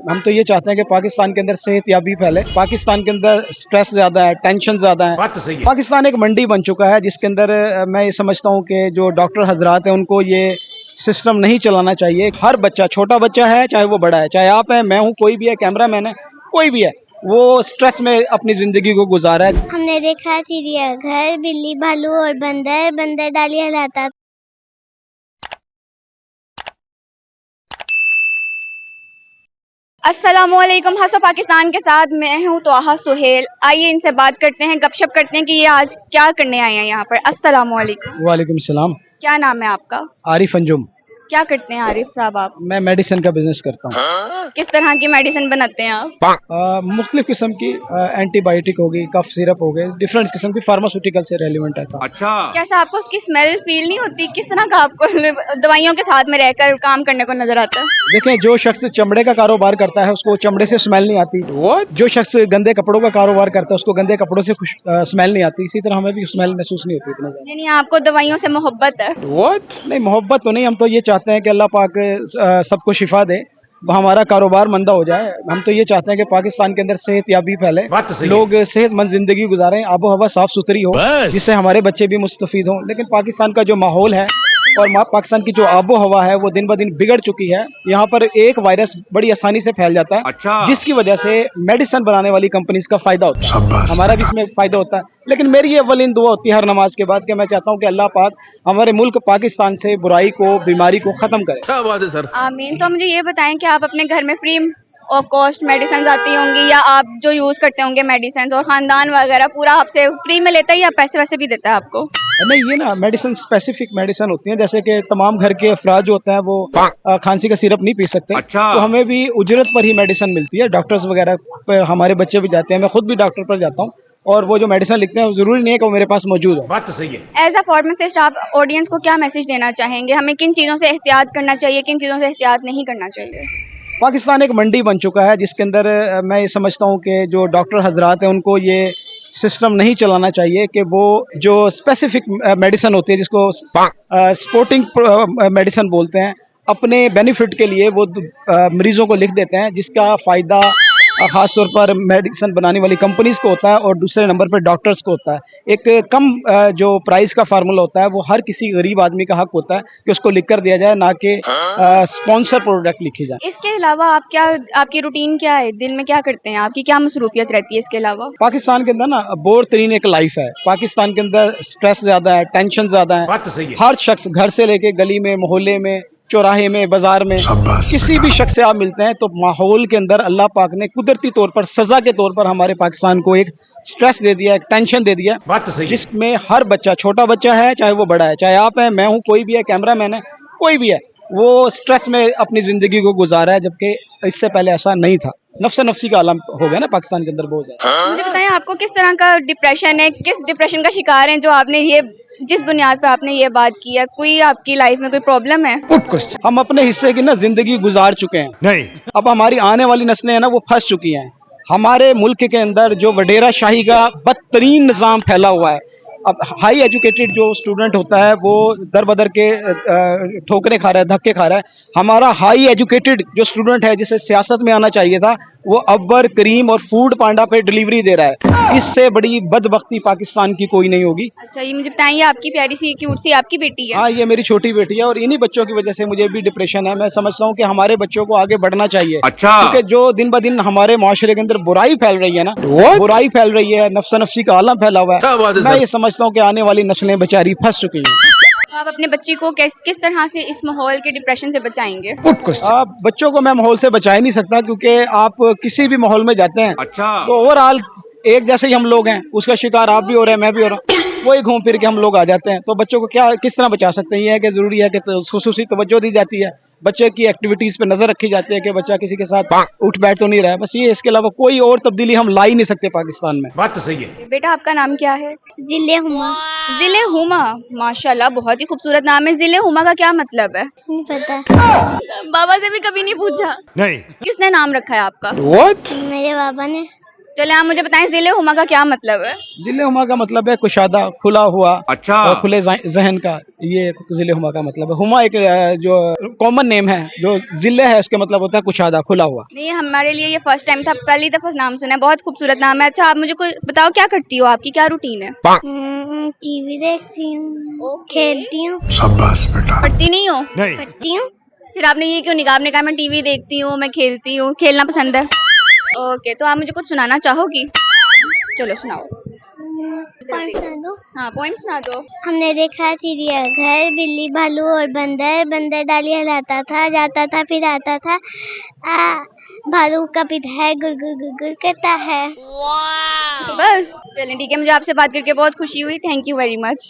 हम तो ये चाहते हैं कि पाकिस्तान के अंदर सेहत याबी फैले। पाकिस्तान के अंदर स्ट्रेस ज़्यादा है, टेंशन ज़्यादा है। बात तो सही है। पाकिस्तान एक मंडी बन चुका है जिसके अंदर मैं ये समझता हूँ कि जो डॉक्टर हजरात हैं उनको ये सिस्टम नहीं चलाना चाहिए। हर बच्चा, छोटा बच्चा है चाहे वो बड़ा है, चाहे आप हैं, मैं हूँ, कोई भी है, कैमरा मैन है, कोई भी है, वो स्ट्रेस में अपनी ज़िंदगी को गुजारा है। हमने देखा चिड़ियाघर, बिल्ली, भालू और बंदर, बंदर डाली हिलाता। अस्सलामुअलैकुम। हंसो पाकिस्तान के साथ मैं हूँ तोहा सुहेल। आइए इनसे बात करते हैं, गपशप करते हैं कि ये आज क्या करने आए हैं यहाँ पर। अस्सलामुअलैकुम। वालेकुम सलाम। क्या नाम है आपका? आरिफ अंजुम। क्या करते हैं आरिफ साहब आप? मैं मेडिसिन का बिजनेस करता हूँ। किस तरह की मेडिसिन बनाते हैं आप? मुख्तलिफ किस्म की एंटीबायोटिक होगी, कफ सिरप हो गए, डिफरेंट किस्म की फार्मास्यूटिकल से रेलिवेंट है काम। अच्छा, कैसा आपको उसकी स्मेल फील नहीं होती? किस तरह का आपको दवाइयों के साथ में रहकर काम करने को नजर आता है? देखें, जो शख्स चमड़े का कारोबार करता है उसको चमड़े से स्मेल नहीं आती। जो शख्स गंदे कपड़ों का कारोबार करता है उसको गंदे कपड़ों से स्मेल नहीं आती। इसी तरह हमें भी स्मेल महसूस नहीं होती इतना ज्यादा। यानी आपको दवाइयों से मोहब्बत है? नहीं, मोहब्बत तो नहीं, हम तो ये चाहते हैं कि अल्लाह पाक सबको शिफा दे, हमारा कारोबार मंदा हो जाए। हम तो ये चाहते हैं कि पाकिस्तान के अंदर सेहत याबी फैले, बात तो सही है। लोग सेहतमंद जिंदगी गुजारें, आबो हवा साफ सुथरी हो जिससे हमारे बच्चे भी मुस्तफीद हों। लेकिन पाकिस्तान का जो माहौल है और पाकिस्तान की जो आबो हवा है वो दिन ब दिन बिगड़ चुकी है। यहाँ पर एक वायरस बड़ी आसानी से फैल जाता है, अच्छा। जिसकी वजह से मेडिसिन बनाने वाली कंपनीज का फायदा होता है, हमारा भी इसमें फायदा होता है। लेकिन मेरी ये अव्वलीन दुआ होती है हर नमाज के बाद कि मैं चाहता हूँ कि अल्लाह पाक हमारे मुल्क पाकिस्तान से बुराई को, बीमारी को खत्म करे। क्या बात है सर। आमीन। तो मुझे ये बताएं कि आप अपने घर में फ्री और कॉस्ट मेडिसिन आती होंगी या आप जो यूज करते होंगे मेडिसिन और खानदान वगैरह पूरा आपसे फ्री में लेता है या पैसे वैसे भी देता है आपको? नहीं, ये ना मेडिसिन स्पेसिफिक मेडिसिन होती हैं, जैसे कि तमाम घर के अफराद जो होते हैं वो खांसी का सिरप नहीं पी सकते। अच्छा। तो हमें भी उजरत पर ही मेडिसिन मिलती है। डॉक्टर्स वगैरह पर हमारे बच्चे भी जाते हैं, मैं खुद भी डॉक्टर पर जाता हूँ, और वो जो मेडिसिन लिखते हैं जरूरी नहीं है कि वो मेरे पास मौजूद हो। बात तो सही है। एज अ फार्मासिस्ट आप ऑडियंस को क्या मैसेज देना चाहेंगे? हमें किन चीज़ों से एहतियात करना चाहिए, किन चीज़ों से एहतियात नहीं करना चाहिए? पाकिस्तान एक मंडी बन चुका है जिसके अंदर मैं ये समझता हूँ कि जो डॉक्टर हजरात हैं उनको ये सिस्टम नहीं चलाना चाहिए कि वो जो स्पेसिफिक मेडिसिन होती है जिसको स्पोर्टिंग मेडिसिन बोलते हैं, अपने बेनिफिट के लिए वो मरीजों को लिख देते हैं, जिसका फ़ायदा ख़ास तौर पर मेडिसिन बनाने वाली कंपनीज को होता है और दूसरे नंबर पर डॉक्टर्स को होता है। एक कम जो प्राइस का फार्मूला होता है वो हर किसी गरीब आदमी का हक होता है कि उसको लिख कर दिया जाए, ना कि स्पॉन्सर प्रोडक्ट लिखी जाए। इसके अलावा आप क्या, आपकी रूटीन क्या है? दिन में क्या करते हैं? आपकी क्या मसरूफियत रहती है इसके अलावा? पाकिस्तान के अंदर ना बोर तरीन एक लाइफ है। पाकिस्तान के अंदर स्ट्रेस ज़्यादा है, टेंशन ज़्यादा है। बात तो सही है। हर शख्स घर से लेके गली में, मोहल्ले में, चौराहे में, बाजार में, किसी भी शख्स से आप मिलते हैं तो माहौल के अंदर अल्लाह पाक ने कुदरती तौर पर, सजा के तौर पर हमारे पाकिस्तान को एक स्ट्रेस दे दिया, एक टेंशन दे दिया, बात तो सही है। जिसमें हर बच्चा, छोटा बच्चा है चाहे वो बड़ा है, चाहे आप हैं, मैं हूँ, कोई भी है, कैमरा मैन है, कोई भी है, वो स्ट्रेस में अपनी ज़िंदगी को गुजारा है, जबकि इससे पहले ऐसा नहीं था। नफ्स नफ्सी का आलम हो गया ना पाकिस्तान के अंदर बहुत ज़्यादा। मुझे बताएं आपको किस तरह का डिप्रेशन है, किस डिप्रेशन का शिकार हैं जो आपने ये, जिस बुनियाद पे आपने ये बात की है? कोई आपकी लाइफ में कोई प्रॉब्लम है? हम अपने हिस्से की ना जिंदगी गुजार चुके हैं। नहीं, अब हमारी आने वाली नस्लें हैं ना वो फंस चुकी हैं। हमारे मुल्क के अंदर जो वडेरा शाही का बदतरीन निज़ाम फैला हुआ है। अब हाई एजुकेटेड जो स्टूडेंट होता है वो दर बदर के ठोकरें खा रहा है, धक्के खा रहा है। हमारा हाई एजुकेटेड जो स्टूडेंट है जिसे सियासत में आना चाहिए था, वो अब्बर, करीम और फूड पांडा पे डिलीवरी दे रहा है। इससे बड़ी बदबख्ती पाकिस्तान की कोई नहीं होगी। अच्छा, ये मुझे बताएं, ये आपकी प्यारी सी क्यूट सी आपकी बेटी है? हाँ, ये मेरी छोटी बेटी है और इन्हीं बच्चों की वजह से मुझे भी डिप्रेशन है। मैं समझता हूँ कि हमारे बच्चों को आगे बढ़ना चाहिए। अच्छा। क्योंकि जो दिन ब दिन हमारे माशरे के अंदर बुराई फैल रही है ना, बुराई फैल रही है, नफ्सा नफ्सी का आलम फैला हुआ क्या बात है है। मैं सर। ये समझता हूँ कि आने वाली नस्लें बेचारी फंस चुकी हैं। आप अपने बच्ची को किस तरह से इस माहौल के डिप्रेशन से बचाएंगे? आप बच्चों को मैं माहौल से बचा ही नहीं सकता, क्योंकि आप किसी भी माहौल में जाते हैं अच्छा। तो ओवरऑल एक जैसे ही हम लोग हैं, उसका शिकार आप भी हो रहे हैं, मैं भी हो रहा हूँ, वही घूम फिर के हम लोग आ जाते हैं। तो बच्चों को क्या, किस तरह बचा सकते हैं? ये है कि जरूरी है कि खुसूसी तवज्जो दी जाती है, बच्चे की एक्टिविटीज पे नजर रखी जाती है कि बच्चा किसी के साथ उठ बैठ तो नहीं रहा है, बस ये। इसके अलावा कोई और तब्दीली हम ला ही नहीं सकते पाकिस्तान में। बात तो सही है। बेटा आपका नाम क्या है? जिले हुमा। जिले हुमा, माशाल्लाह बहुत ही खूबसूरत नाम है। जिले हुमा का क्या मतलब है? नहीं पता। बाबा से भी कभी नहीं पूछा? नहीं। किसने नाम रखा है आपका? मेरे बाबा ने। चले आप मुझे बताएं ज़िले हुमा का क्या मतलब है? ज़िले हुमा का मतलब है कुशादा, खुला हुआ अच्छा और खुले जहन का, ये ज़िले हुमा का मतलब है। हुमा एक जो कॉमन नेम है, जो ज़िले है उसके मतलब होता है कुशादा, खुला हुआ। नहीं, हमारे लिए ये फर्स्ट टाइम था, पहली दफा नाम सुना है, बहुत खूबसूरत नाम है। अच्छा आप मुझे कोई बताओ क्या करती हो, आपकी क्या रूटीन है? टीवी देखती हूँ, खेलती हूँ, शाबाश बेटा पढ़ती नहीं हो? नहीं पढ़ती हूँ। फिर आपने ये क्यों नहीं कहा? आपने कहा मैं टीवी देखती हूँ, मैं खेलती हूँ, खेलना पसंद है। ओके, तो आप मुझे कुछ सुनाना चाहोगी? चलो सुनाओ। कौन सा दो? हाँ, पोएम सुना दो। हमने देखा चिड़िया घर, बिल्ली भालू और बंदर, बंदर डाली हिलाता था, जाता था फिर आता था, भालू का पिता है, गुर गुर गुर गुर करता है। बस चलें ठीक है, मुझे आपसे बात करके बहुत खुशी हुई। Thank you very much.